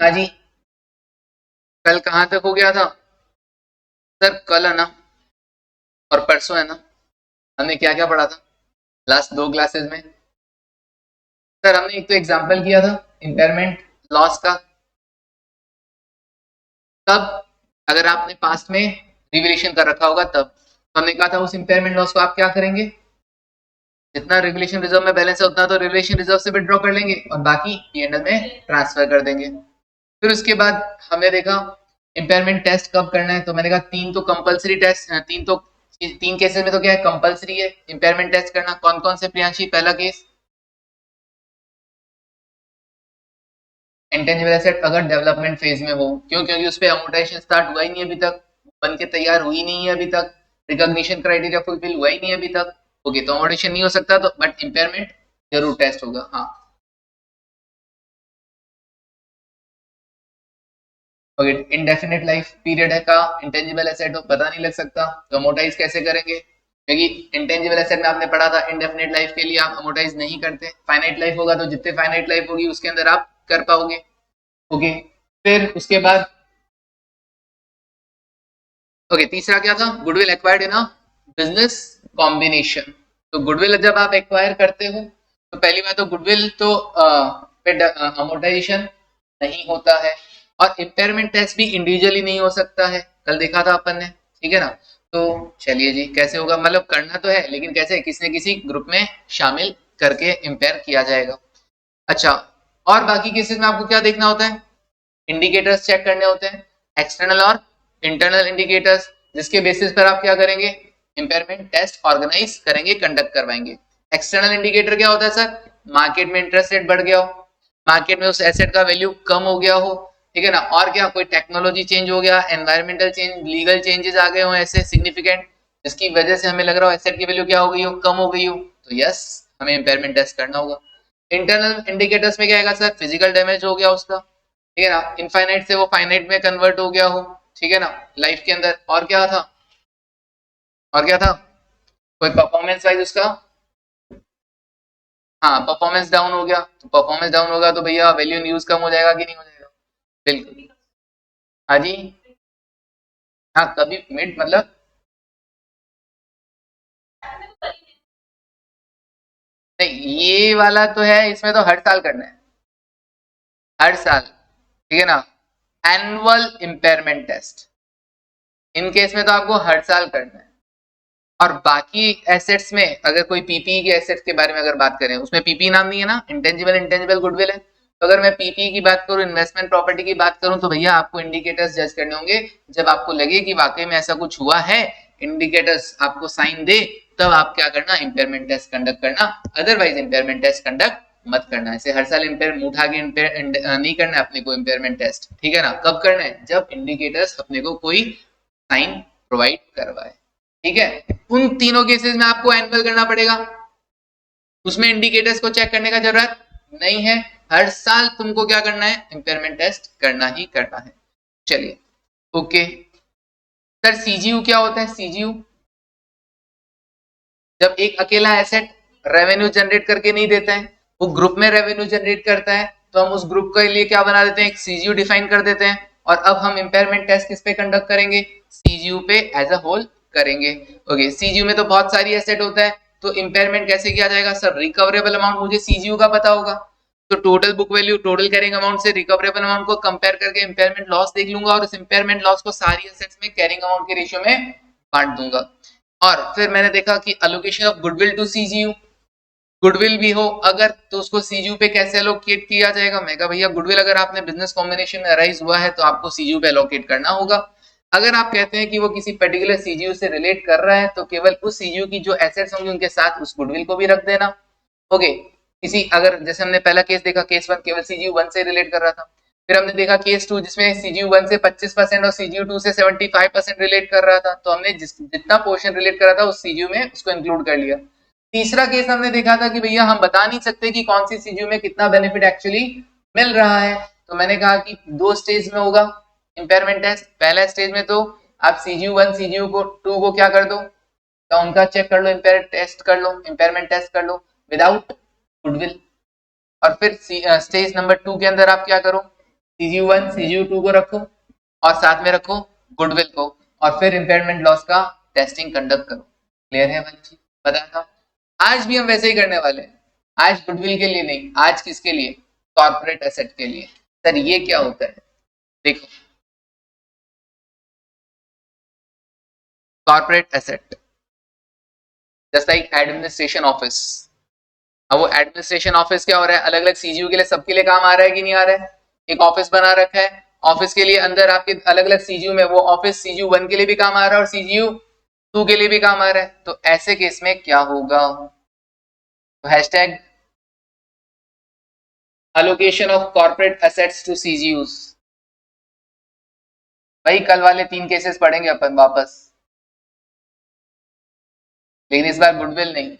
हाँ जी। कल कहाँ तक हो गया था सर? कल है ना, और परसों है ना, हमने क्या क्या पढ़ा था लास्ट दो क्लासेस में? सर हमने एक तो एग्जांपल किया था इम्पेयरमेंट लॉस का। तब अगर आपने पास्ट में रिवैल्यूएशन कर रखा होगा तब तो हमने कहा था उस इम्पेयरमेंट लॉस को आप क्या करेंगे, जितना रिवैल्यूएशन रिजर्व में बैलेंस है उतना तो रिवैल्यूएशन रिजर्व से विड्रॉ कर लेंगे और बाकी पीएनएल में ट्रांसफर कर देंगे। फिर उसके बाद हमने देखा इम्पेयरमेंट टेस्ट कब करना है, तो मैंने कहा तीन तो कंपलसरी टेस्ट, तीन केसेस में तो क्या है कंपलसरी है इम्पेयरमेंट टेस्ट करना। कौन कौन से प्रियांशी? पहला केस इंटेंजिबल एसेट अगर डेवलपमेंट फेज में हो, क्यों? क्योंकि उस पर अमोर्टाइजेशन स्टार्ट हुआ ही नहीं अभी तक, बन के तैयार हुई नहीं है अभी तक, रिकॉग्निशन क्राइटेरिया फुलफिल हुआ ही नहीं अभी तक। ओके, तो अमोर्टाइजेशन नहीं हो सकता, तो बट इम्पेयरमेंट जरूर टेस्ट होगा। हाँ, ओके। इनडेफिनेट लाइफ पीरियड है का इंटेंजिबल एसेट हो, पता नहीं लग सकता, तो अमोर्टाइज कैसे करेंगे? क्योंकि इंटेंजिबल एसेट में आपने पढ़ा था इंडेफिनेट लाइफ के लिए आप अमोर्टाइज नहीं करते, फाइनाइट लाइफ होगा तो जितने फाइनाइट लाइफ होगी उसके अंदर आप कर पाओगे। ओके, फिर उसके बाद ओके तीसरा क्या था? Goodwill acquired in a business combination. तो गुडविल जब आप एक्वायर करते हो तो पहली बात तो गुडविल तो पे अमोर्टाइजेशन नहीं होता है, और इम्पेयरमेंट टेस्ट भी इंडिविजुअली नहीं हो सकता है, कल देखा था अपन ने, ठीक है ना? तो चलिए जी, कैसे होगा? मतलब करना तो है लेकिन कैसे, किसी न किसी ग्रुप में शामिल करके इम्पेयर किया जाएगा। अच्छा, और बाकी केसेस में आपको क्या देखना होता है? इंडिकेटर्स चेक करने होते हैं, एक्सटर्नल और इंटरनल इंडिकेटर्स, जिसके बेसिस पर आप क्या करेंगे? इंपेयरमेंट टेस्ट ऑर्गेनाइज करेंगे, कंडक्ट करवाएंगे। एक्सटर्नल इंडिकेटर क्या होता है सर? मार्केट में इंटरेस्ट रेट बढ़ गया हो, मार्केट में उस एसेट का वैल्यू कम हो गया हो, ठीक है ना? और क्या, कोई टेक्नोलॉजी चेंज हो गया, एनवायरमेंटल चेंज, लीगल चेंजेस आ गए हो ऐसे सिग्निफिकेंट, जिसकी वजह से हमें लग रहा हो एसेट की वैल्यू क्या हो गई हो, कम हो गई हो, तो यस, हमें इंपेयरमेंट टेस्ट करना होगा। इंटरनल इंडिकेटर्स में क्या आएगा सर? फिजिकल डैमेज हो गया उसका, ठीक है ना? इनफाइनाइट से वो फाइनाइट में कन्वर्ट हो गया हो, ठीक है ना, लाइफ के अंदर। और क्या था? और क्या था? कोई परफॉर्मेंस वाइज उसका, हाँ परफॉर्मेंस डाउन हो गया, तो परफॉर्मेंस डाउन होगा तो भैया वैल्यू इन यूज कम हो जाएगा कि नहीं हो जाएगा? बिल्कुल। हाँ जी। हाँ, कभी मिड मतलब, नहीं ये वाला तो है, इसमें तो हर साल करना है, हर साल, ठीक है ना? Annual impairment test, in case में तो आपको हर साल करना है। और बाकी एसेट्स में अगर कोई पीपीई के एसेट्स के बारे में अगर बात करें, उसमें पीपीई नाम नहीं है ना, इंटेंजिबल इंटेंजिबल गुडविल है, तो अगर मैं पीपीई की बात करूं, इन्वेस्टमेंट प्रॉपर्टी की बात करूं, तो भैया आपको इंडिकेटर्स जज करने होंगे। जब आपको लगे कि वाकई में ऐसा कुछ हुआ है, इंडिकेटर्स आपको साइन दे, तब आप क्या करना? इंपेयरमेंट टेस्ट कंडक्ट करना, अदरवाइज इंपेयरमेंट टेस्ट कंडक्ट मत करना। ऐसे हर साल इम्पेयर उठा के नहीं करना है अपने को इंपेयरमेंट टेस्ट, ठीक है ना? कब करना है? जब इंडिकेटर्स अपने को कोई साइन प्रोवाइड करवाए, ठीक है? उन तीनों केसेस में आपको एनुअल करना पड़ेगा, उसमें इंडिकेटर्स को चेक करने का जरूरत नहीं है। हर साल तुमको क्या करना है? इंपेयरमेंट टेस्ट करना ही करना है। चलिए, ओके। सर सीजीयू क्या होता है? सीजीयू जब एक अकेला एसेट रेवेन्यू जनरेट करके नहीं देता है, वो ग्रुप में रेवेन्यू जनरेट करता है, तो हम उस ग्रुप के लिए क्या बना देते हैं? एक सीजीयू डिफाइन कर देते हैं। और अब हम इंपेयरमेंट टेस्ट किस पे कंडक्ट करेंगे? सीजीयू पे एज अ होल करेंगे। ओके, सीजीयू में तो बहुत सारी एसेट होता है, तो इंपेयरमेंट कैसे किया जाएगा सर? रिकवरेबल अमाउंट मुझे सीजीयू का पता होगा, तो total book value, total carrying amount से रिकवरेबल अमाउंट को कंपेयर करके इंपेयरमेंट लॉस देख लूंगा, और इस इंपेयरमेंट लॉस को सारी एसेट्स में कैरिंग अमाउंट के रेशियो में बांट दूंगा। और फिर मैंने देखा कि allocation of goodwill to CGU, goodwill भी हो अगर तो उसको सीजीयू पे कैसे अलोकेट किया जाएगा? मैं कहा भैया गुडविल अगर आपने बिजनेस कॉम्बिनेशन में अराइज हुआ है तो आपको सीजीयू पे अलोकेट करना होगा। अगर आप कहते हैं कि वो किसी पर्टिकुलर सीजीयू से रिलेट कर रहा है, तो केवल उस सीजीयू की जो एसेट्स होंगे उनके साथ उस गुडविल को भी रख देना। ओके, किसी अगर जैसे हमने पहला केस देखा, केस वन केवल सीजीयू वन से रिलेट कर रहा था, फिर हमने देखा केस टू जिसमें सीजीयू वन से 25% और सीजीयू टू से 75% रिलेट कर रहा था, तो हमने जितना पोर्शन रिलेट कर रहा था उस सीजीयू में उसको इंक्लूड कर लिया। तीसरा केस हमने देखा था कि भैया हम बता नहीं सकते कि कौन सी सीजीयू में कितना बेनिफिट एक्चुअली मिल रहा है, तो मैंने कहा कि दो स्टेज में होगा इंपेयरमेंट टेस्ट। पहला स्टेज में तो आप सीजीयू वन सीजीयू को टू को क्या कर दो, तो उनका चेक कर लो, इंपेयर टेस्ट कर लो, इंपेयरमेंट टेस्ट कर लो विदाउट गुडविल। और फिर स्टेज नंबर टू के अंदर आप क्या करो? CGU1 CGU2 को रखो और साथ में रखो गुडविल को, और फिर इम्पेयरमेंट लॉस का टेस्टिंग कंडक्ट करो। क्लियर है बच्ची? बताया था। आज भी हम वैसे ही करने वाले हैं। आज गुडविल के लिए नहीं, आज किसके लिए? कॉर्पोरेट एसेट के लिए। सर ये क्या होता है? देखो, corporate asset just like administration office. अब वो एडमिनिस्ट्रेशन ऑफिस क्या हो रहा है? अलग अलग सीजीयू के लिए, सबके लिए काम आ रहा है कि नहीं आ रहा है? एक ऑफिस बना रखा है, ऑफिस के लिए अंदर आपके अलग अलग सीजीयू में वो ऑफिस CGU1 के लिए भी काम आ रहा है और CGU2 के लिए भी काम आ रहा है। तो ऐसे केस में क्या होगा? तो hashtag allocation of corporate assets to CGUs। भाई कल वाले 3 केसेस पढ़ेंगे अपन वापस, लेकिन इस बार गुडविल नहीं,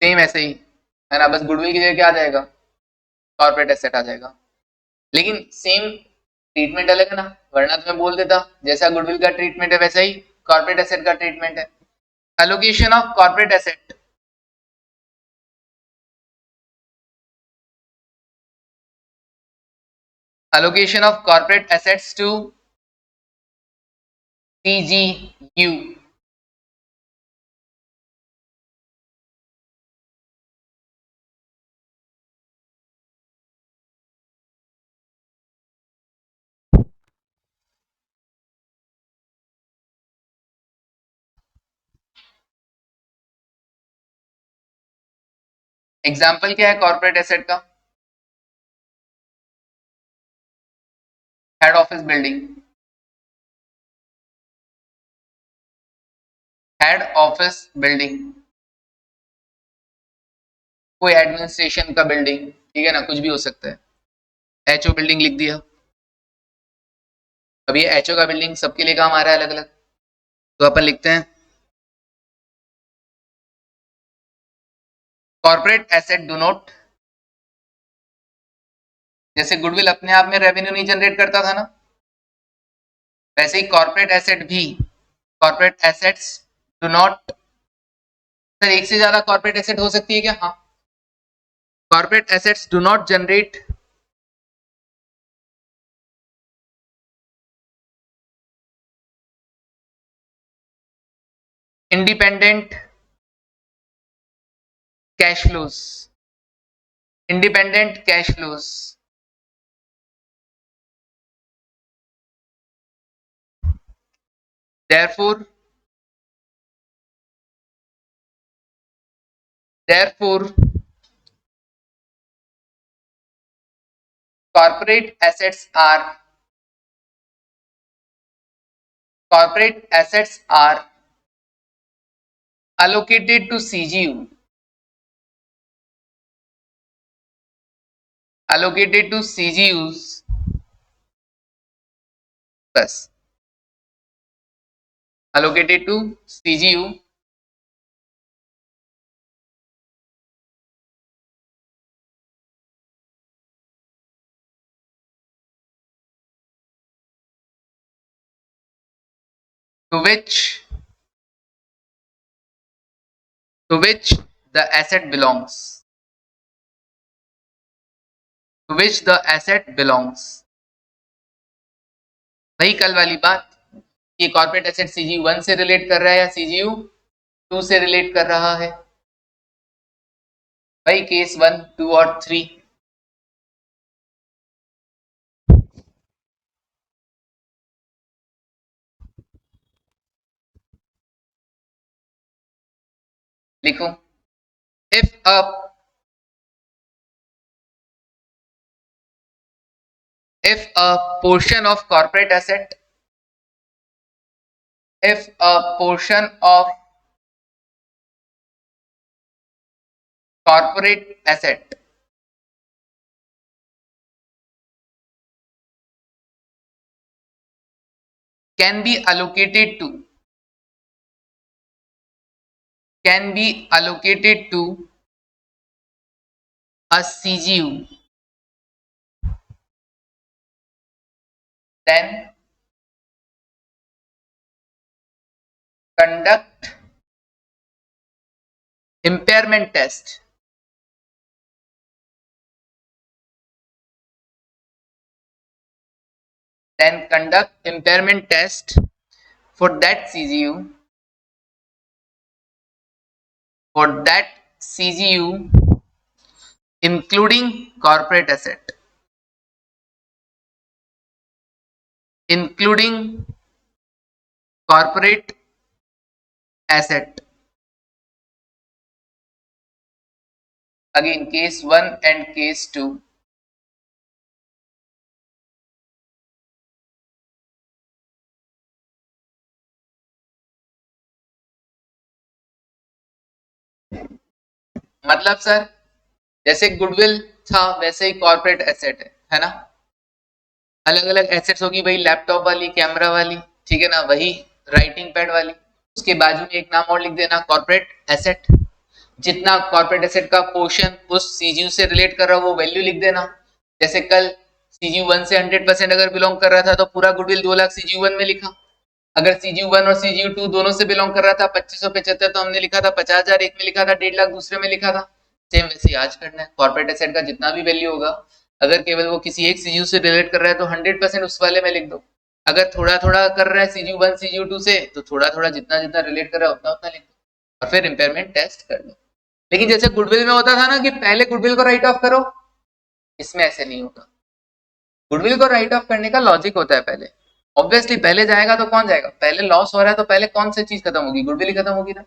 सेम ऐसे ही है ना, बस गुडविल की जगह क्या आ जाएगा? कॉर्पोरेट एसेट आ जाएगा। लेकिन सेम ट्रीटमेंट अलग है ना, वरना तो मैं बोल देता जैसा गुडविल का ट्रीटमेंट है वैसा ही कॉर्पोरेट एसेट का ट्रीटमेंट है। Allocation of corporate asset, allocation of corporate assets to CGU। Example क्या है कॉर्पोरेट एसेट का? Head office building, head office building, कोई एडमिनिस्ट्रेशन का बिल्डिंग, ठीक है ना, कुछ भी हो सकता है। एचओ बिल्डिंग लिख दिया। अब ये एचओ का बिल्डिंग सबके लिए काम आ रहा है अलग अलग, तो अपन लिखते हैं कॉर्पोरेट एसेट डू नॉट, जैसे गुडविल अपने आप में रेवेन्यू नहीं जनरेट करता था ना, वैसे ही कॉर्पोरेट एसेट भी, corporate assets do not. Sir एक से ज्यादा कॉर्पोरेट एसेट हो सकती है क्या? हाँ, corporate assets do not generate independent cash flows, independent cash flows. therefore therefore corporate assets are corporate assets are allocated to CGU, allocated to CGUs plus allocated to CGU to which the asset belongs, to which the asset belongs। वही कल वाली बात, ये corporate asset CGU1 से relate कर रहा है या CGU2 से रिलेट कर रहा है? भाई केस 1, 2 और 3। लिखो, if a portion of corporate asset, if a portion of corporate asset can be allocated to a CGU, then conduct impairment test then conduct impairment test for that CGU, including corporate asset, again case 1 and case 2. मतलब sir जैसे goodwill था वैसे ही corporate asset है ना, अलग अलग assets होगी भाई, लैपटॉप वाली, कैमरा वाली, ठीक है ना, वही राइटिंग पैड वाली, उसके बाजू में एक नाम और लिख देना कॉर्पोरेट एसेट, जितना कॉर्पोरेट एसेट का पोर्शन उस सीजीयू से रिलेट कर रहा हो वो वैल्यू लिख देना। जैसे कल सीजीयू 1 से 100% अगर बिलोंग कर रहा था तो पूरा गुडविल 2 लाख सीजीयू 1 में लिखा, अगर सीजीयू 1 और सीजीयू 2 दोनों से बिलोंग कर रहा था 2575 तो हमने लिखा था 50,000 एक में लिखा था, 1.5 लाख दूसरे में लिखा था। सेम वैसे आज करना है, कॉर्पोरेट एसेट का जितना भी वैल्यू होगा अगर केवल वो किसी एक सीजीयू से रिलेट कर रहा है तो 100% उस वाले में लिख दो, अगर थोड़ा थोड़ा कर रहा है सीजीयू 1 सीजीयू 2 से तो थोड़ा थोड़ा जितना जितना रिलेट कर रहा है उतना उतना लिख दो और फिर इंपेयरमेंट टेस्ट कर लो। लेकिन जैसे गुडविल में होता था ना कि पहले गुडविल को राइट ऑफ करो, इसमें ऐसे नहीं होगा। गुडविल को राइट ऑफ करने का लॉजिक होता है, पहले ऑब्वियसली पहले जाएगा तो कौन जाएगा, पहले लॉस हो रहा है तो पहले कौन सी चीज खत्म होगी, गुडविल ही खत्म होगी ना,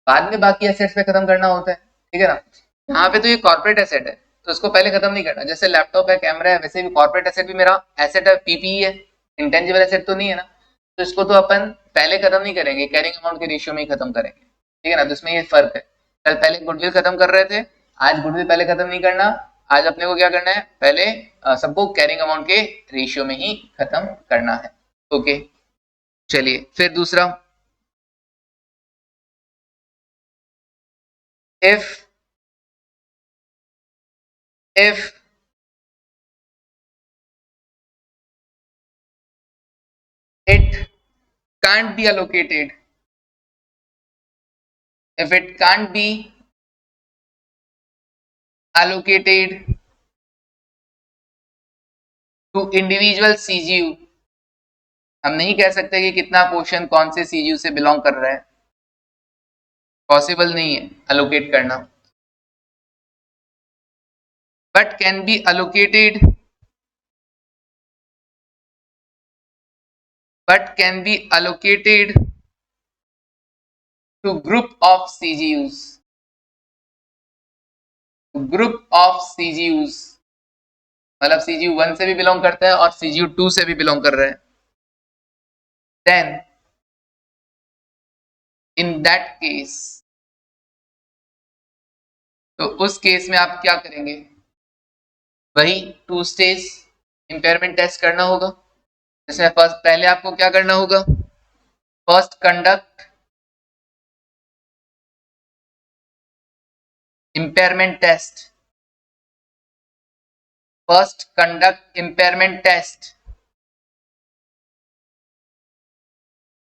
बाद में बाकी एसेट्स पे खत्म करना होता है, ठीक है ना। यहाँ पे तो ये कॉर्पोरेट एसेट है तो इसको पहले खत्म नहीं करना, जैसे लैपटॉप है, कैमरा है, वैसे भी कॉर्पोरेट एसेट भी मेरा एसेट है, पीपीई है, इंटेंजिबल एसेट तो नहीं है ना, तो इसको तो अपन पहले खत्म नहीं करेंगे, कैरिंग अमाउंट के रेशियो में ही खत्म करेंगे, ठीक है ना। तो इसमें ये फर्क है, कल पहले गुडविल खत्म कर रहे थे, आज गुडविल पहले खत्म नहीं करना, आज अपने को क्या करना है, पहले सबको कैरिंग अमाउंट के रेशियो में ही खत्म करना है। ओके चलिए फिर दूसरा, if it can't be allocated, if it can't be allocated to individual CGU, हम नहीं कह सकते कि कितना पोर्शन कौन से CGU से बिलोंग कर रहा है, पॉसिबल नहीं है अलोकेट करना, but can be allocated to group of CGUs, मतलब CGU 1 से भी बिलोंग करता है और CGU 2 से भी बिलोंग कर रहा है, then in that case, तो उस केस में आप क्या करेंगे, वही 2 स्टेज इंपेयरमेंट टेस्ट करना होगा, जिसमें फर्स्ट पहले आपको क्या करना होगा, first conduct impairment test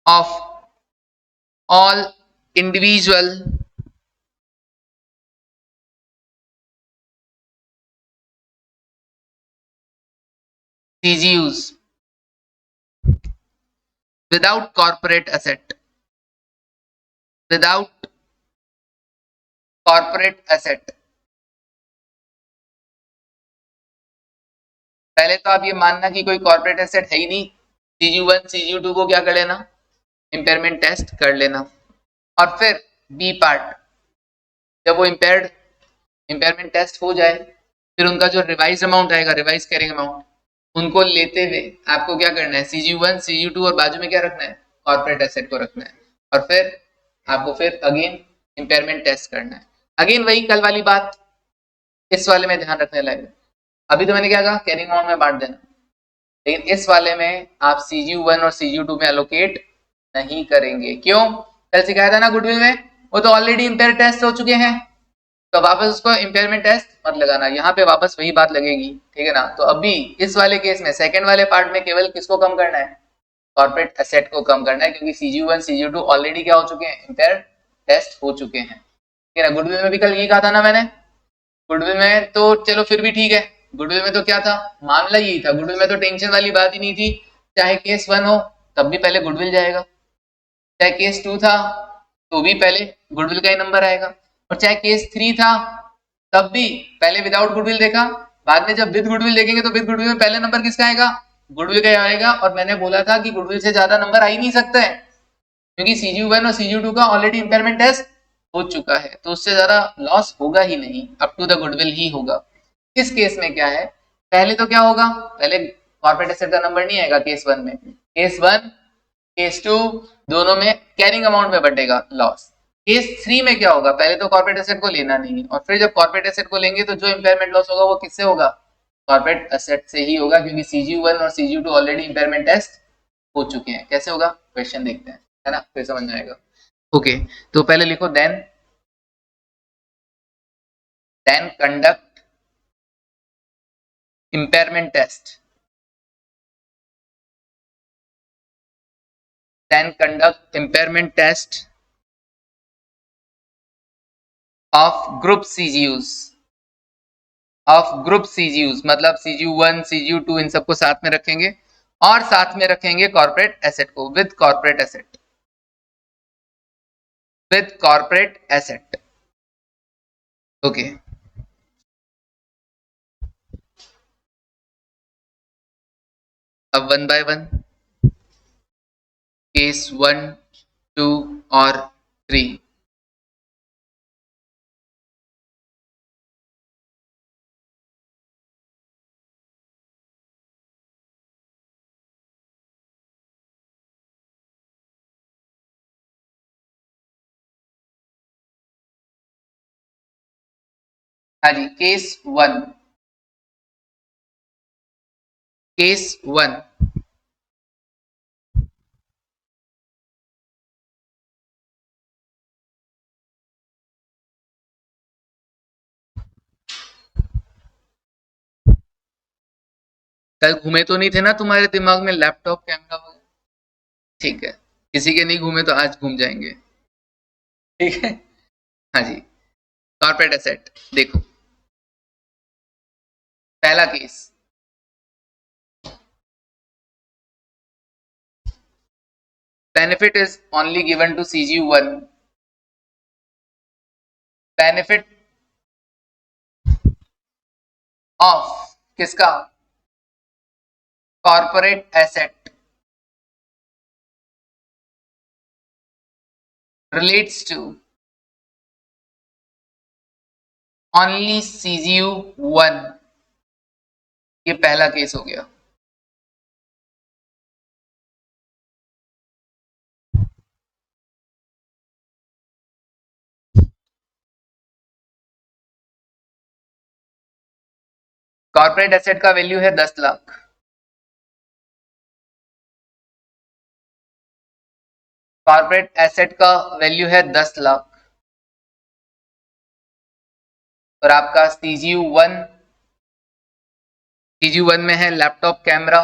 of all individual CGUs without corporate asset, पहले तो आप ये मानना कि कोई कॉर्पोरेट एसेट है ही नहीं, CGU 1 CGU 2 को क्या कर लेना, इंपेयरमेंट टेस्ट कर लेना, और फिर बी पार्ट, जब वो इंपेयरमेंट टेस्ट हो जाए फिर उनका जो रिवाइज अमाउंट आएगा, रिवाइज कैरिंग अमाउंट, उनको लेते हुए आपको क्या करना है, CGU 1 CGU 2 और बाजू में क्या रखना है, कॉर्पोरेट एसेट को रखना है, और फिर आपको फिर अगेन इंपेयरमेंट टेस्ट करना है। अगेन वही कल वाली बात, इस वाले में ध्यान रखने लायक, अभी तो मैंने क्या कहा, कैरिंग अमाउंट में बांट देना, लेकिन इस वाले में आप CGU 1 और CGU 2 में एलोकेट नहीं करेंगे। क्यों, कल सिखाया था ना गुडविल में, वो तो ऑलरेडी इंपेयर टेस्ट हो चुके हैं, तो वापस उसको इंपेयरमेंट टेस्ट मत लगाना, यहाँ पे वापस वही बात लगेगी, ठीक है ना। तो अभी इस वाले केस में सेकंड वाले पार्ट में केवल किसको कम करना है, कॉर्पोरेट एसेट को कम करना है, क्योंकि CGU 1 CGU 2 ऑलरेडी क्या हो चुके हैं, इंपेयर टेस्ट हो चुके हैं, ठीक है ना। गुडविल में भी कल ये कहा था ना मैंने, गुडविल में तो चलो फिर भी ठीक है, गुडविल में तो क्या था, मामला यही था, गुडविल में तो टेंशन वाली बात ही नहीं थी चाहे केस 1 हो तब भी पहले गुडविल जाएगा, चाहे केस 2 था तो भी पहले गुडविल का ही नंबर आएगा, और चाहे केस 3 था तब भी पहले विदाउट गुडविल देखा, बाद में जब विद गुडविल देखेंगे तो विद गुडविल में पहले नंबर किसका आएगा, गुडविल का आएगा। और मैंने बोला था कि गुडविल से ज्यादा नंबर आ ही नहीं सकता है, क्योंकि CGU1 और CGU2 का ऑलरेडी इंपेयरमेंट टेस्ट हो चुका है, तो उससे ज्यादा लॉस होगा ही नहीं, अप टू द गुडविल ही होगा। इस केस में क्या है, पहले तो क्या होगा, पहले कॉर्पोरेट एसेट का नंबर नहीं आएगा केस 1 में, केस 1 केस 2 दोनों में कैरिंग अमाउंट में बटेगा लॉस। केस 3 में क्या होगा, पहले तो कॉर्पोरेट एसेट को लेना नहीं है, और फिर जब कॉर्पोरेट एसेट को लेंगे तो जो इंपेयरमेंट लॉस होगा वो किससे होगा, कॉर्पोरेट एसेट से ही होगा, क्योंकि CGU1 और CGU2 ऑलरेडी इंपेयरमेंट टेस्ट हो चुके हैं। कैसे होगा, क्वेश्चन देखते हैं, है ना, फिर समझ में आएगा। ओके, तो पहले लिखो then conduct impairment test, then conduct impairment test of group CGUs, मतलब CGU1 CGU2 इन सबको साथ में रखेंगे, और साथ में रखेंगे कॉर्पोरेट एसेट को, विद कॉर्पोरेट एसेट। ओके, अब 1 बाय 1 केस 1 2 और 3। हाँ जी, केस 1 कल घूमे तो नहीं थे ना तुम्हारे दिमाग में लैपटॉप कैमरा वगैरह? ठीक है, किसी के नहीं घूमे तो आज घूम जाएंगे, ठीक है। हाँ जी, कॉर्पोरेट एसेट देखो, पहला case, benefit is only given to CGU1, benefit of किसका, corporate asset relates to only CGU1, ये पहला केस हो गया। कॉर्पोरेट एसेट का वैल्यू है 10 लाख, कॉर्पोरेट एसेट का वैल्यू है 10 लाख, और आपका CGU1 में है laptop camera,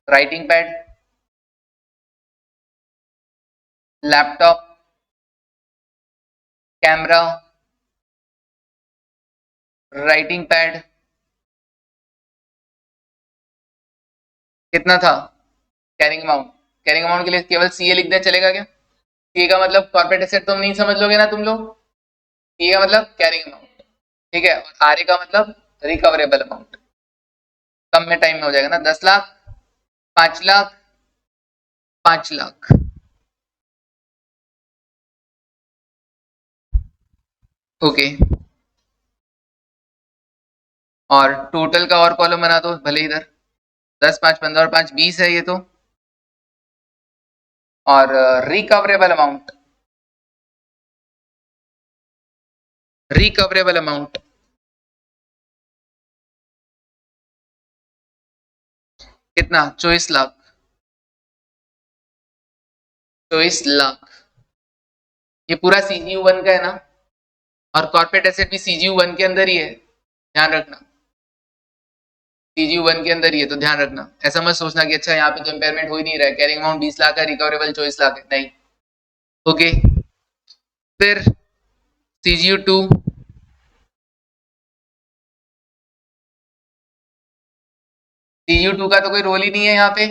writing pad, laptop camera, writing pad, कितना था कैरिंग अमाउंट, कैरिंग अमाउंट के लिए केवल CA लिख दे चलेगा क्या, CA का मतलब कॉर्पोरेट एसेट तुम नहीं समझ लोगे ना तुम लोग, CA का मतलब कैरिंग अमाउंट, ठीक है, और RA का मतलब रिकवरेबल अमाउंट, कम में टाइम में हो जाएगा ना, 10 लाख 5 लाख 5 लाख। ओके, और टोटल का और कॉलम बना दो भले इधर, 10 5 15 और 5 20 है ये तो, और रिकवरेबल अमाउंट कितना, 24 लाख, 24 लाख, ये पूरा CGU1 का है ना, और कॉर्पोरेट एसेट भी CGU1 के अंदर ही है, ध्यान रखना, CGU1 के अंदर ही है, तो ध्यान रखना, ऐसा मत सोचना कि अच्छा यहाँ पे तो इंपेयरमेंट हो ही नहीं रहा है, कैरिंग अमाउंट 20 लाख है, रिकवरेबल 24 लाख है, नहीं। ओके, फिर CGU2, CGU2 का तो कोई रोल ही नहीं है यहाँ पे,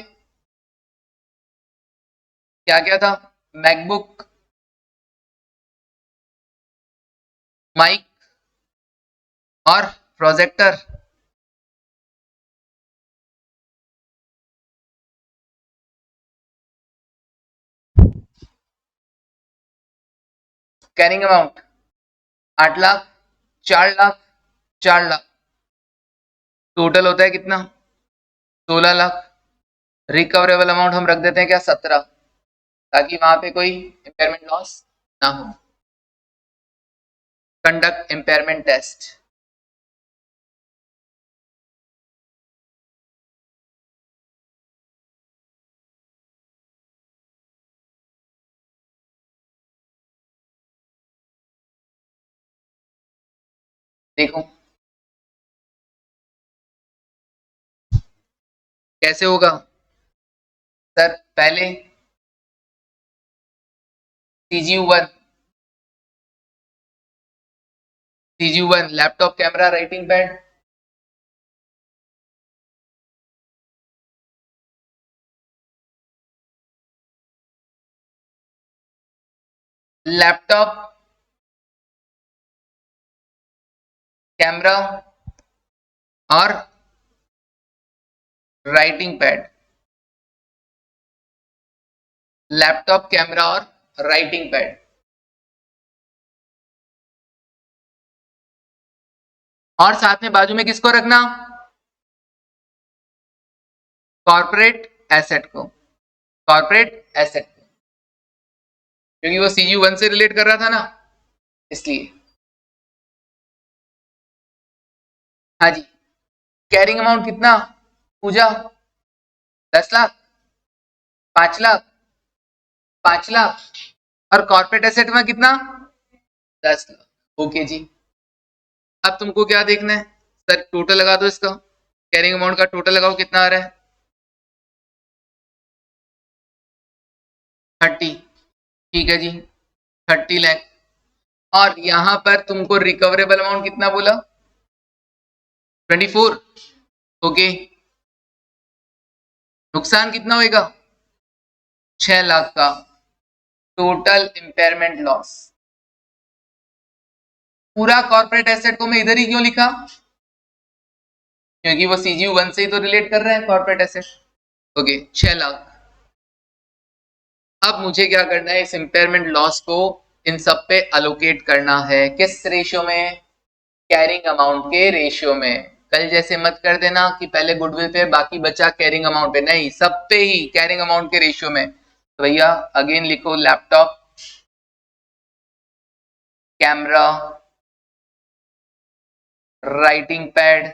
क्या क्या था? मैकबुक, माइक और projector. Carrying amount 8 lakh, 4 lakh, 4 lakh, total होता है कितना? 16 लाख। रिकवरेबल अमाउंट हम रख देते हैं क्या? 17, ताकि वहां पे कोई इम्पेयरमेंट लॉस ना हो। Conduct impairment test. देखो कैसे होगा। सर पहले CGU1, CGU1 laptop camera writing pad, laptop camera और राइटिंग पैड, लैपटॉप कैमरा और राइटिंग पैड। और साथ में बाजू में किसको रखना? कॉर्पोरेट एसेट को, कॉर्पोरेट एसेट को, क्योंकि वो CGU1 से रिलेट कर रहा था ना, इसलिए। हाँ जी। कैरिंग अमाउंट कितना पूजा? 10 लाख, 5 लाख, 5 लाख, और कॉर्पोरेट एसेट में कितना? 10 लाख। ओके जी। अब तुमको क्या देखना है? सर टोटल लगा दो इसका, कैरिंग अमाउंट का टोटल लगाओ, कितना आ रहा है? 30। ठीक है जी, 30 लाख। और यहां पर तुमको रिकवरेबल अमाउंट कितना बोला? 24। ओके। नुकसान कितना होएगा? 6 लाख का टोटल इंपेयरमेंट लॉस। पूरा कॉर्पोरेट एसेट को मैं इधर ही क्यों लिखा? क्योंकि वो CGU1 से ही तो रिलेट कर रहे हैं कॉर्पोरेट एसेट। ओके, 6 लाख। अब मुझे क्या करना है? इस इंपेयरमेंट लॉस को इन सब पे अलोकेट करना है। किस रेशियो में? कैरिंग अमाउंट के रेशियो में। कल जैसे मत कर देना कि पहले गुडविल पे बाकी बचा कैरिंग अमाउंट पे, नहीं, सब पे ही कैरिंग अमाउंट के रेशियो में। तो भैया अगेन लिखो, laptop camera writing pad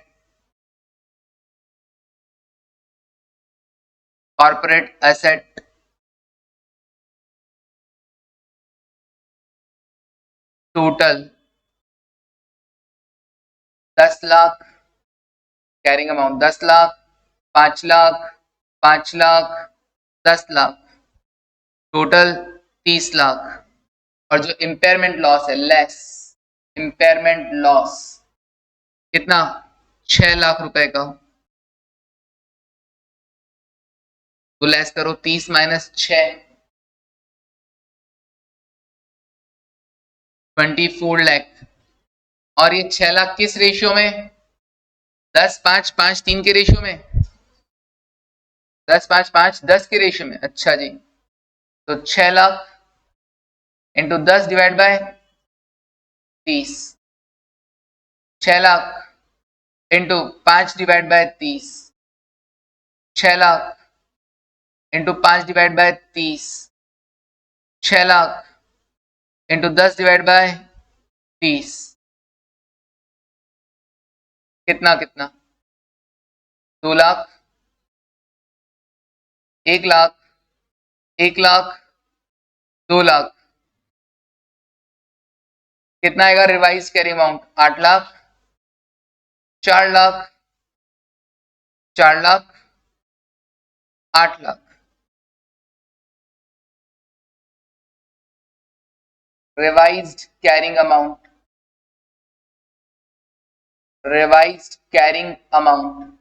corporate asset total 10 lakh. Carrying amount 10 lakh, 5 lakh, 5 lakh, 10 lakh, total 30 lakh. और जो इंपेयरमेंट लॉस है लेस, इंपेयरमेंट लॉस कितना? 6 लाख रुपए का। तो लेस करो, 30 माइनस 6, 24 लाख। और ये 6 लाख किस रेशियो में? 10, 5, 5, 3 के रेशियो में। 10, 5, 5, 10 के रेशियो में। अच्छा जी। तो 6 lakh into 10 divide by 30, 6 lakh into 5 divide by 30, 6 lakh into 5 divide by 30, 6 lakh into 10 divide by 30, कितना कितना? 2 लाख, 1 लाख, 1 लाख, 2 लाख। कितना आएगा revise carry amount? 8 lakh, 4 lakh, 4 lakh, 8 lakh. Revised carrying amount, revised carrying amount.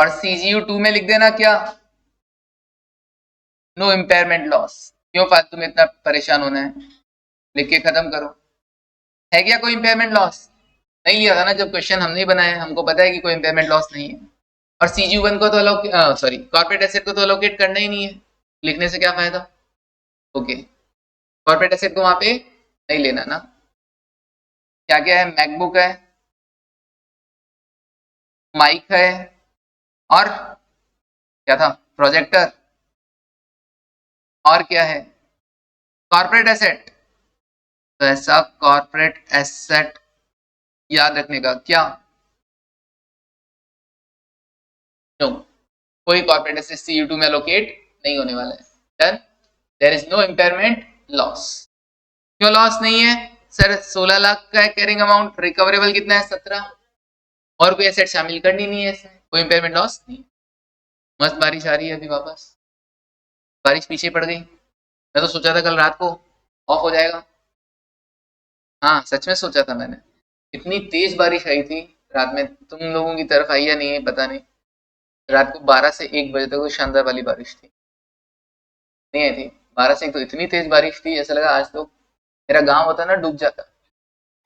और CGU2 में लिख देना क्या, नो इम्पेयरमेंट लॉस। क्यों फालतू में इतना परेशान होना है, लिख के खत्म करो। है क्या कोई इम्पेयरमेंट लॉस? नहीं लिया था ना जब क्वेश्चन हमने बनाया, हमको पता है कि कोई इम्पेयरमेंट लॉस नहीं है। और CGU1 को तो सॉरी कॉर्पोरेट एसेट को तो अलोकेट करना ही नहीं है, लिखने से क्या फायदा। ओके, कॉर्पोरेट एसेट को वहां पे नहीं लेना ना। क्या क्या है, मैकबुक है, माइक है, और क्या था, प्रोजेक्टर, और क्या है, कॉर्पोरेट एसेट। तो ऐसा कॉर्पोरेट एसेट याद रखने का क्या, नो, कोई कॉर्पोरेट एसेट CU2 में एलोकेट नहीं होने वाला है। Done, there is no impairment loss. क्यों लॉस नहीं है सर, 16 लाख का है कैरिंग अमाउंट, रिकवरेबल कितना है 17, और कोई एसेट शामिल करनी नहीं है इसमें, कोई इम्पेयरमेंट लॉस नहीं। मस्त बारिश आ रही है अभी वापस, बारिश पीछे पड़ गई। मैं तो सोचा था कल रात को ऑफ हो जाएगा, हाँ सच में सोचा था मैंने। इतनी तेज बारिश आई थी रात में, तुम लोगों की तरफ आई या नहीं है पता नहीं। रात को 12 से 1 बजे तक तो शानदार वाली बारिश थी, नहीं आई थी। 12 से 1 तो इतनी तेज बारिश थी, ऐसा लगा आज तो मेरा गांव होता ना डूब जाता।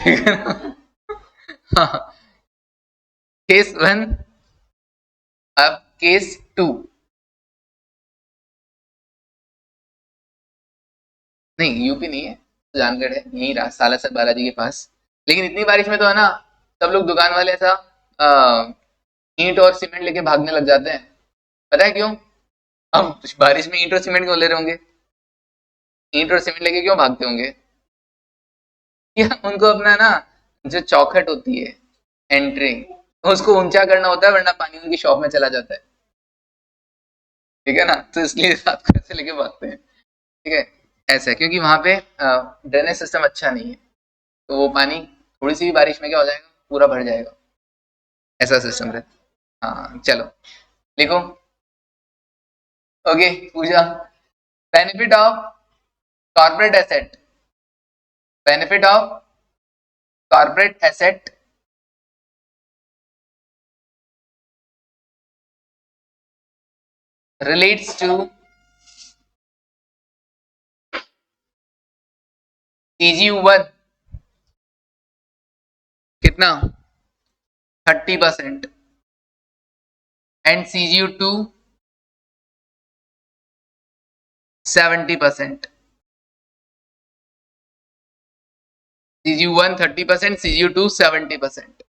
ठीक है ना? हाँ, केस 1। अब केस 2, नहीं यूपी नहीं है, जानगढ़ है, यहीं रहा सालासर बालाजी के पास। लेकिन इतनी बारिश में तो है ना, सब लोग दुकान वाले ऐसा ईंट और सीमेंट लेके भागने लग जाते हैं। पता है क्यों? अब बारिश में ईंट और सीमेंट क्यों ले रहे होंगे, ईंट और सीमेंट लेके क्यों भागते होंगे? या उनको अपना ना जो चौखट होती है एंट्री, उसको ऊंचा करना होता है, वरना पानी उनकी शॉप में चला जाता है। ठीक है ना, तो इसलिए रात को ऐसे लेके भागते हैं। ठीक है, ऐसा है क्योंकि वहां पे ड्रेनेज सिस्टम अच्छा नहीं है, तो वो पानी थोड़ी सी भी बारिश में क्या हो जाएगा, पूरा भर जाएगा, ऐसा सिस्टम रहता। हाँ चलो लिखो। Okay Pooja, benefit of corporate asset, benefit of corporate asset relates to CGU1 कितना 30% and CGU2 70%। CGU1 30%, CGU2 70%।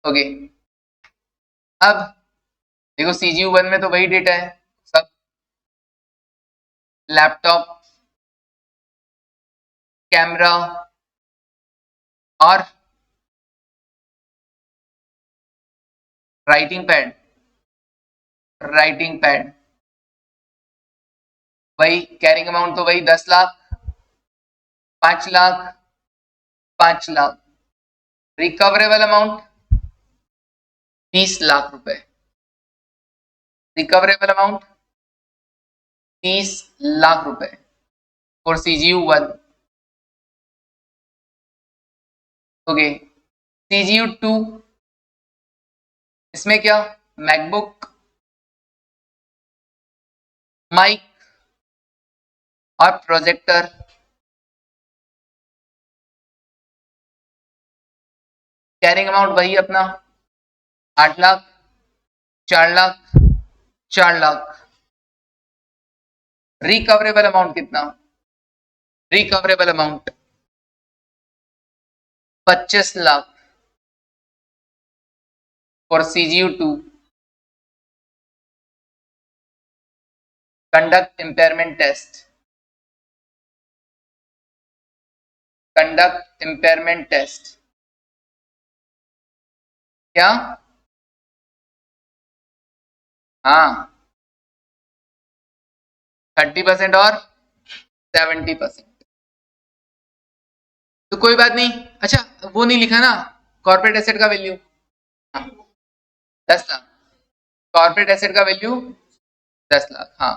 Okay, अब देखो CGU1 में तो वही डेटा है सब, लैपटॉप, कैमरा और राइटिंग पैड, राइटिंग पैड वही, कैरिंग अमाउंट तो वही 10 लाख, 5 लाख, 5 लाख, रिकवरेबल अमाउंट 30 लाख रुपए, रिकवरेबल अमाउंट 30 लाख रुपए फॉर CGU1। ओके, CGU2 इसमें क्या, मैकबुक, माइक और प्रोजेक्टर, कैरिंग अमाउंट वही अपना 8 लाख, 4 लाख, 4 लाख। रिकवरेबल अमाउंट कितना, recoverable amount 25 lakh for CGU2। Conduct impairment test, conduct impairment test क्या, हाँ 30% और 70%। तो कोई बात नहीं, अच्छा वो नहीं लिखा ना, कॉर्पोरेट एसेट का वैल्यू 10 लाख, कॉर्पोरेट एसेट का वैल्यू 10 लाख, हाँ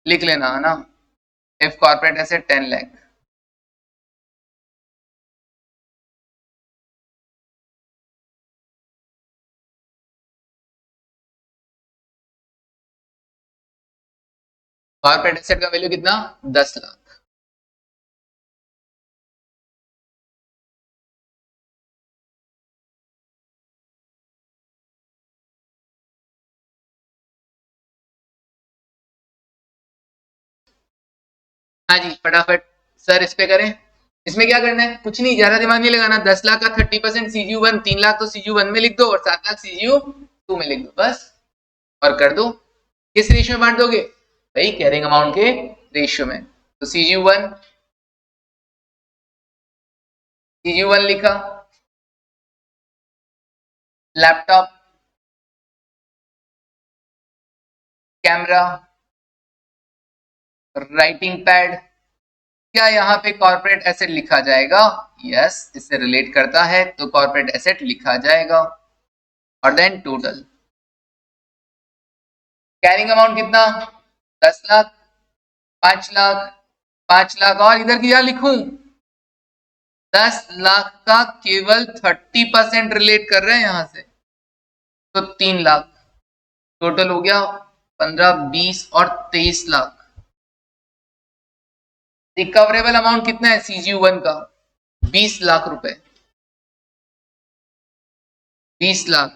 लिख लेना है ना, if corporate asset 10 lakh. Corporate asset का वैल्यू कितना, 10 लाख। हाँ जी फटाफट सर इस पे करें। इसमें क्या करना है, कुछ नहीं, ज्यादा दिमाग नहीं लगाना। 10 लाख का 30% CGU1, 3 लाख तो CGU1 में लिख दो और 7 लाख CGU2 में लिख दो बस, और कर दो। किस रेशियो में बांट दोगे भाई, कैरिंग अमाउंट के रेशियो में। तो CGU1 लिखा, लैपटॉप, कैमरा, राइटिंग पैड, क्या यहाँ पे कॉर्पोरेट एसेट लिखा जाएगा, यस इससे रिलेट करता है तो कॉर्पोरेट एसेट लिखा जाएगा। और देन टोटल कैरिंग अमाउंट कितना, 10 लाख, 5 लाख, 5 लाख, और इधर क्या लिखूं, 10 लाख का केवल 30% रिलेट कर रहे हैं यहां से, तो 3 लाख। टोटल हो गया 15, 20 और 23 लाख। रिकवरेबल अमाउंट कितना है CGU1 का, 20 लाख रुपए, 20 लाख।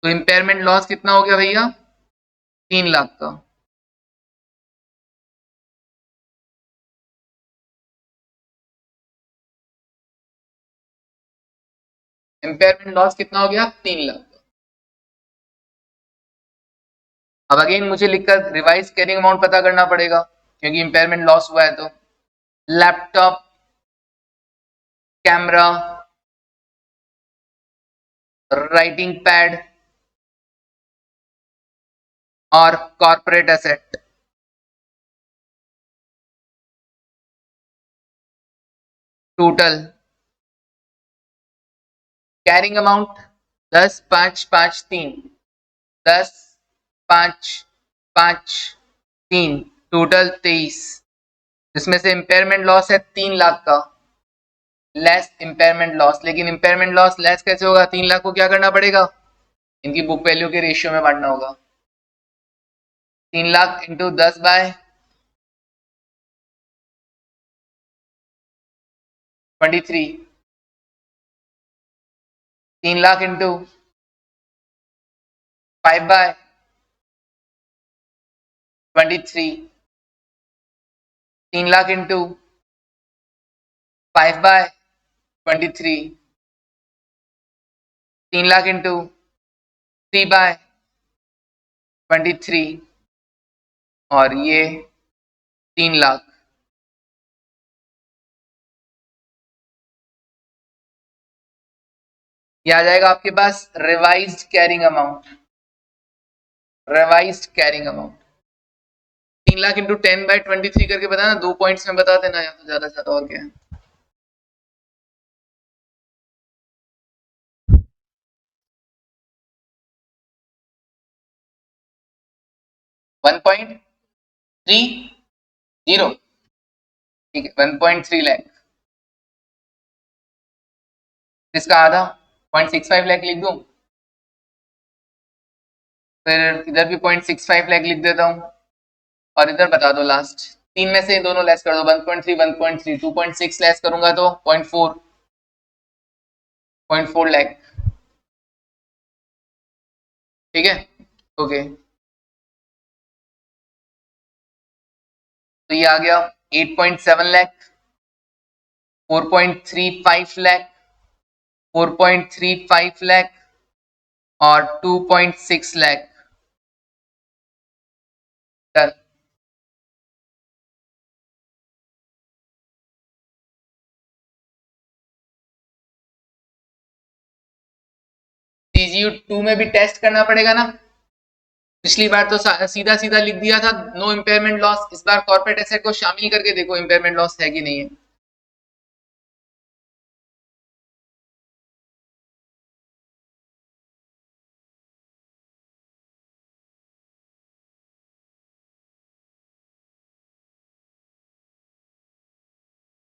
तो इंपेयरमेंट लॉस कितना हो गया भैया, 3 लाख का। इंपेयरमेंट लॉस कितना हो गया, 3 लाख का। अब अगेन मुझे लिखकर रिवाइज कैरिंग अमाउंट पता करना पड़ेगा, क्योंकि इंपेयरमेंट लॉस हुआ है। तो लैपटॉप, कैमरा, राइटिंग पैड और corporate asset, total carrying amount 10, 5, 5, 3, 10, 5, 5, 3, total 23। इसमें से इंपेयरमेंट लॉस है 3 लाख का, लेस इंपेयरमेंट लॉस। लेकिन इंपेयरमेंट लॉस लेस कैसे होगा, 3 लाख को क्या करना पड़ेगा, इनकी बुक वैल्यू के रेशियो में बांटना होगा। 3 lakh into 10/23, 3 lakh into 5/23, 3 lakh into 5/23, 3 lakh into 3/23, और ये 3 लाख। ये आ जाएगा आपके पास revised carrying amount, revised carrying amount. 3 lakh into 10/23 करके बताना, 2 पॉइंट्स में बता देना, या तो ज्यादा से ज्यादा और क्या है। 1.30, ठीक है, 1.3 लाख। इसका आधा 0.65 लाख लिख दूं, फिर इधर भी 0.65 लाख लिख देता हूँ, और इधर बता दो लास्ट। 3 में से दोनों लेस कर दो, 1.3, 1.3, 2.6 लेस करूंगा तो 0.4 लाख। ठीक है, ओके। तो ये आ गया 8.7 लाख, 4.35 लाख, 4.35 लाख और 2.6 लाख। डन। CGU2 में भी टेस्ट करना पड़ेगा ना, पिछली बार तो सीधा सीधा लिख दिया था नो इम्पेयरमेंट लॉस। इस बार कॉर्पोरेट एसेट को शामिल करके देखो इम्पेयरमेंट लॉस है कि नहीं है।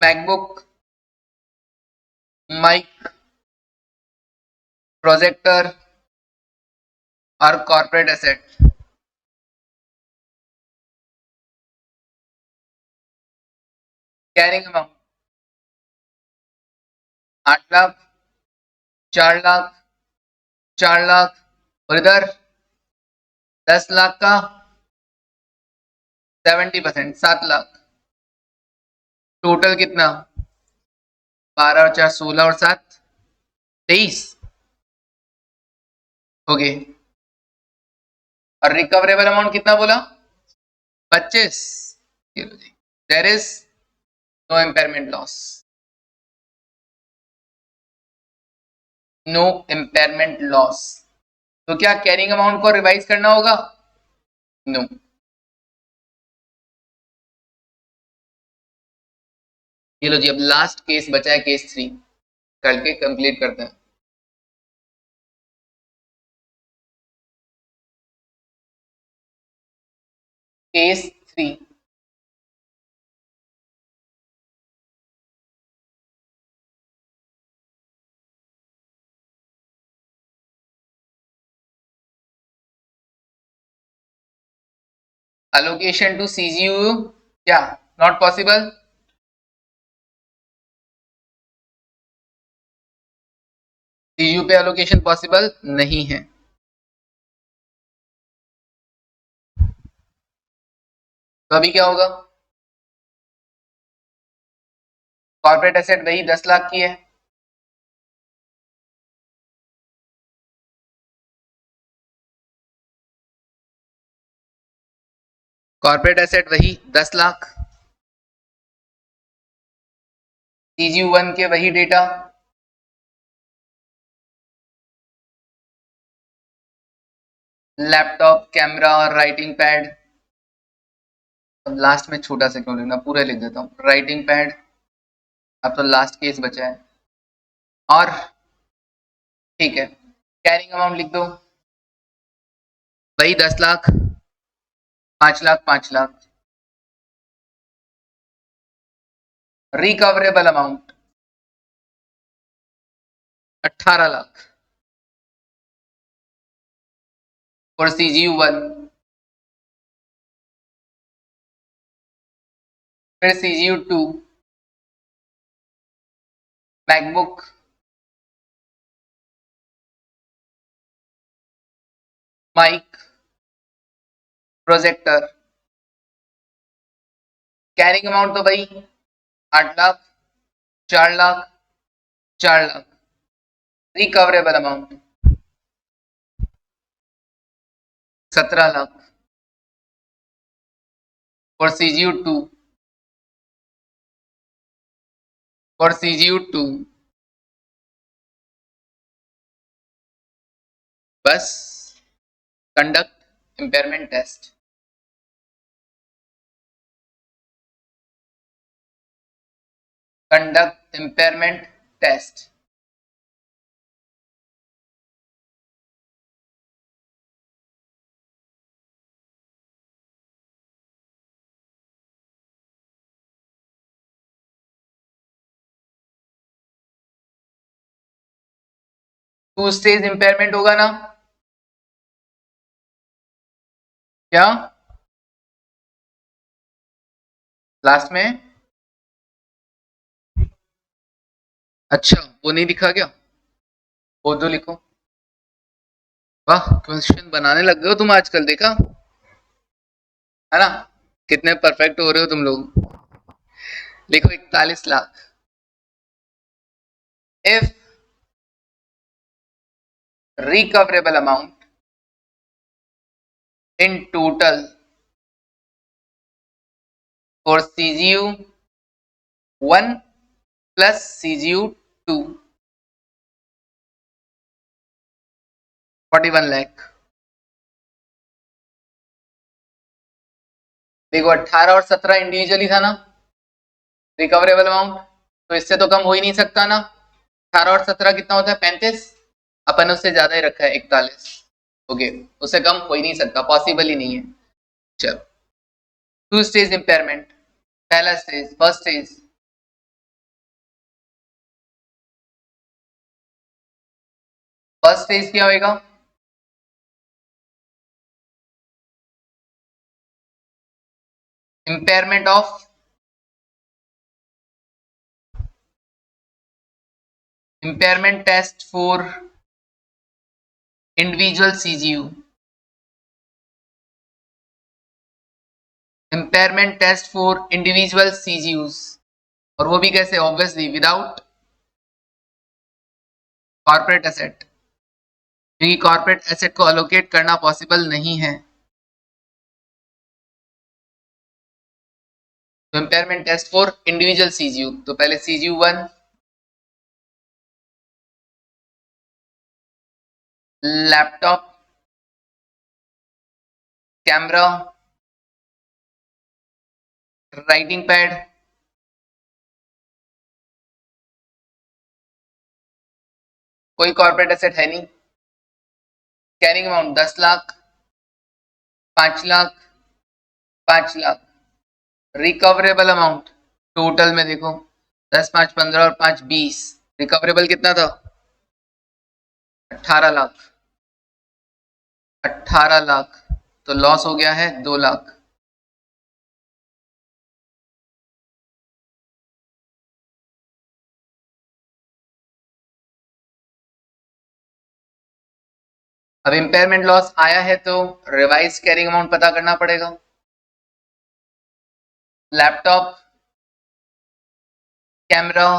मैकबुक, माइक, प्रोजेक्टर और corporate asset. Carrying amount 8 lakh, 4 lakh, 4 lakh, और इधर 10 लाख का 70%, 7 लाख। टोटल कितना? 12 और 4 16 और 7 23। ओके, और रिकवरेबल अमाउंट कितना बोला? 25। There is no impairment loss, no impairment loss. तो क्या कैरिंग अमाउंट को रिवाइज करना होगा? नो। ये लो जी, अब लास्ट केस बचा है, केस 3 करके कंप्लीट करते हैं। केस 3, allocation to CGU क्या नॉट पॉसिबल? CGU पे allocation पॉसिबल नहीं है। तो अभी क्या होगा? कॉर्पोरेट एसेट वही 10 लाख की है, कॉर्पोरेट एसेट वही 10 लाख, CGU 1 के वही डेटा, लैपटॉप, कैमरा और राइटिंग पैड। अब लास्ट में छोटा सा क्यों लिखना, पूरा लिख देता हूँ, राइटिंग पैड। अब तो लास्ट केस बचा है, और ठीक है, कैरिंग अमाउंट लिख दो, वही 10 lakh, 5 lakh, 5 lakh. Recoverable amount 18 lakh for CGU 1, फिर CGU 2, MacBook, mic, projector. Carrying amount तो भाई 8 lakh, 4 lakh, 4 lakh. Recoverable amount 17 lakh for CGU 2, for CGU 2। बस conduct impairment test, conduct impairment test. Two stage impairment होगा ना? क्या लास्ट में? अच्छा, वो नहीं दिखा क्या? वो तो लिखो। वाह, क्वेश्चन बनाने लग गए हो तुम आजकल, देखा है ना? कितने परफेक्ट हो रहे हो तुम लोग। लिखो 41 lakh. If recoverable amount in total for CGU 1 plus CGU 2 41 lakh. देखो 18 और 17 इंडिविजुअली था ना रिकवरेबल अमाउंट, तो इससे तो कम हो ही नहीं सकता ना। 18 और 17 कितना होता है? 35। अपन उससे ज्यादा ही रखा है 41। ओके, उससे कम हो ही नहीं सकता, पॉसिबल ही नहीं है। चलो, टू स्टेज इंपेयरमेंट। पहला stage, first stage, first stage क्या होएगा? Impairment of impairment test for individual CGU. Impairment test for individual CGUs. और वो भी कैसे? ऑब्वियसली विदाउट कॉर्पोरेट एसेट, क्योंकि कॉर्पोरेट एसेट को अलोकेट करना पॉसिबल नहीं है। तो impairment test for individual CGU, तो पहले CGU 1, laptop, camera, writing pad, कोई कॉर्पोरेट एसेट है नहीं। Carrying amount 10 lakh, 5 lakh, 5 lakh. Recoverable amount total में देखो 10, 5, 15 और 5, 20। रिकवरेबल कितना था? 18 लाख। 18 लाख, तो लॉस हो गया है 2 लाख। अब इम्पेयरमेंट लॉस आया है तो रिवाइज कैरिंग अमाउंट पता करना पड़ेगा। लैपटॉप, कैमरा,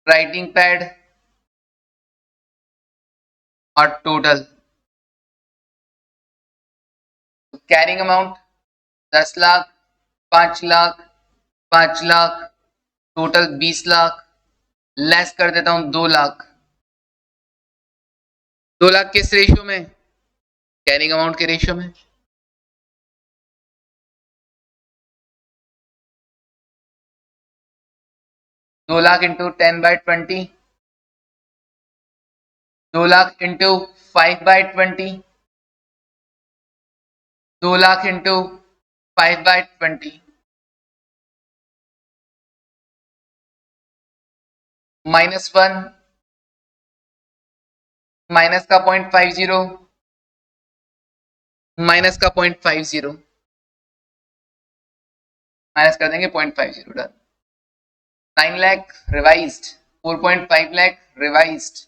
राइटिंग पैड और total. Carrying amount 10 lakh, 5 lakh, 5 lakh, total 20 lakh. Less कर देता हूं 2 लाख। 2 लाख किस रेशियो में? कैरिंग अमाउंट के रेशियो में। 2 lakh into 10/20, 2 lakh into 5/20, 2 lakh into 5/20, -1, minus का 0.50, माइनस का 0.50, माइनस कर देंगे 0.50। Done. 9 lakh revised, 4.5 lakh revised,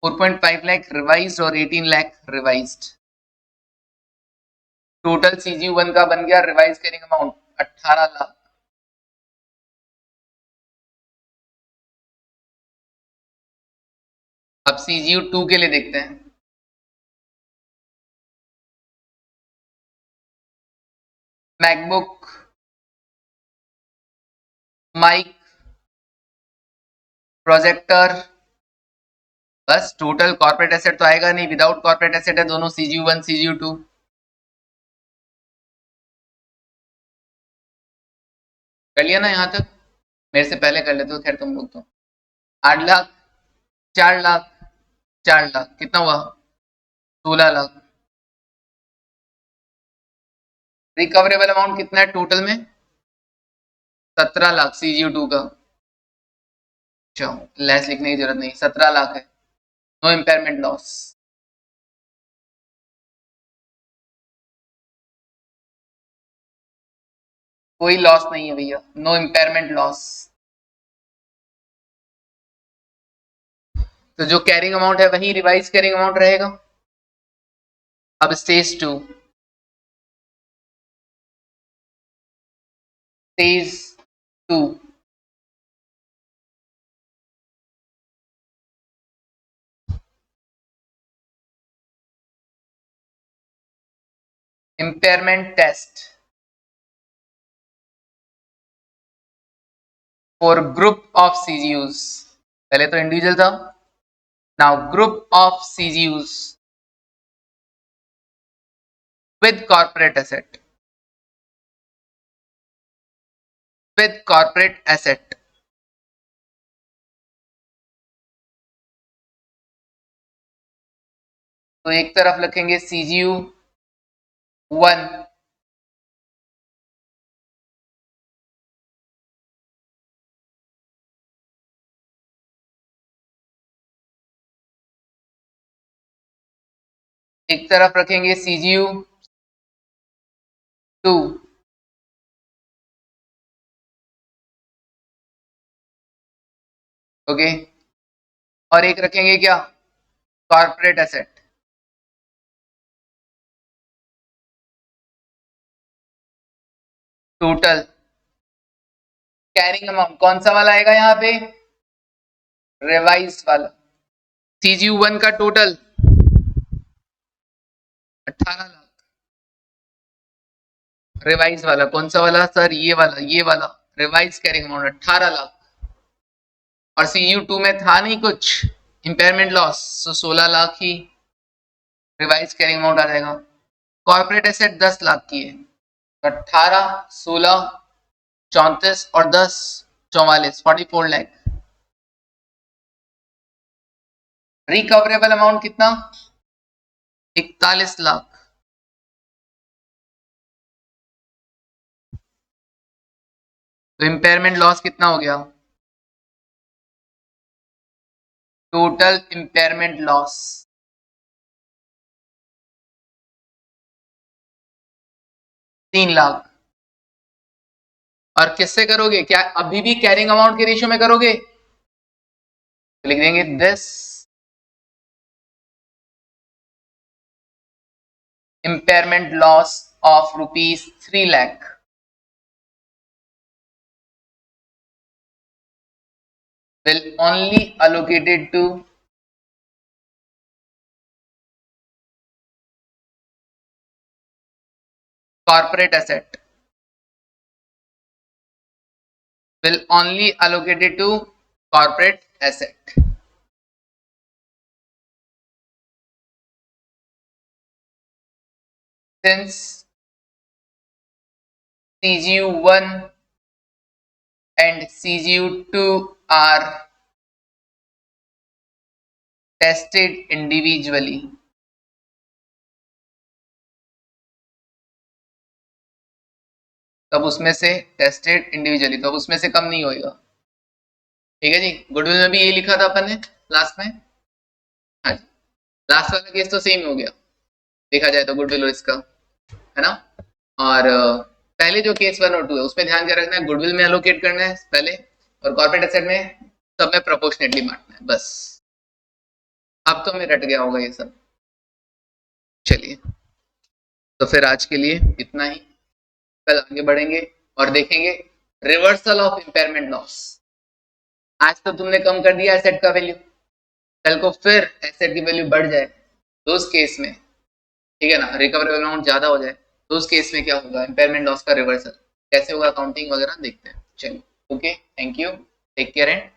4.5 lakh revised और 18 लाख रिवाइज्ड। टोटल सीजीयू 1 का बन गया रिवाइज कैरिंग अमाउंट 18 लाख। अब सीजीयू 2 के लिए देखते हैं। मैकबुक, माइक, प्रोजेक्टर, बस। टोटल कॉर्पोरेट एसेट तो आएगा नहीं, विदाउट कॉर्पोरेट एसेट है दोनों, सीजीयू 1, सीजीयू 2। कर लिया ना यहां तक? मेरे से पहले कर लेते हो खैर तुम लोग तो। 8 लाख, 4 लाख, 4 लाख, कितना हुआ? 16 लाख। रिकवरेबल अमाउंट कितना है टोटल में? 17 लाख सीजीयू 2 का। चलो लेस लिखने की जरूरत नहीं, 17 लाख है। No impairment loss. कोई लॉस नहीं है भैया, नो इम्पेयरमेंट लॉस। तो जो कैरिंग अमाउंट है वही रिवाइज कैरिंग अमाउंट रहेगा। अब stage 2, stage 2, impairment test for group of CGUs. पहले तो इंडिविजुअल था, now group of CGUs with corporate asset, with corporate asset. तो एक तरफ लिखेंगे सीजीयू 1, एक तरफ रखेंगे सीजीयू 2। ओके, और एक रखेंगे क्या, corporate asset. Total carrying amount कौन सा वाला आएगा यहाँ पे, रिवाइज वाला। CGU1 का टोटल 18 लाख, रिवाइज वाला कौन सा वाला सर, ये वाला रिवाइज कैरिंग अमाउंट 18 लाख। और CGU2 में था नहीं कुछ इंपेयरमेंट लॉस, तो 16 लाख ही रिवाइज कैरिंग अमाउंट आ जाएगा। कॉर्पोरेट एसेट 10 लाख की है, 18, 16, 34 और 10, 44, 44 लाख। रिकवरेबल अमाउंट कितना, 41 लाख। तो इंपेयरमेंट लॉस कितना हो गया, टोटल इंपेयरमेंट लॉस 3 लाख। और किससे करोगे, क्या अभी भी कैरिंग अमाउंट के रेशियो में करोगे, तो लिख देंगे this impairment loss of rupees 3 lakh will only allocated to corporate asset, will only allocated to corporate asset। Since CGU1 and CGU2 are tested individually, तब उसमें से टेस्टेड इंडिविजुअली, तो उसमें से कम नहीं होएगा। ठीक है जी, गुडविल में भी यही लिखा था अपन ने लास्ट में। हाँ जी, लास्ट वाला केस तो सेम हो गया देखा जाए तो, गुडविल और इसका, है ना। और पहले जो केस 1 और 2 है उसमें ध्यान क्या रखना है, गुडविल में एलोकेट करना है पहले, और कॉर्पोरेट एसेट में सब में प्रोपोर्शनेटली बांटना है बस। अब तो मैं रट गया होगा ये सब। चलिए, तो फिर आज के लिए इतना ही, कल आगे बढ़ेंगे और देखेंगे रिवर्सल ऑफ इंपेयरमेंट लॉस। आज तो तुमने कम कर दिया एसेट का वैल्यू, कल को फिर एसेट की वैल्यू बढ़ जाए तो उस केस में, ठीक है ना, रिकवरेबल अमाउंट ज्यादा हो जाए तो उस केस में क्या होगा, इंपेयरमेंट लॉस का रिवर्सल कैसे होगा, अकाउंटिंग वगैरह देखते हैं। चलिए, okay, thank you, take care and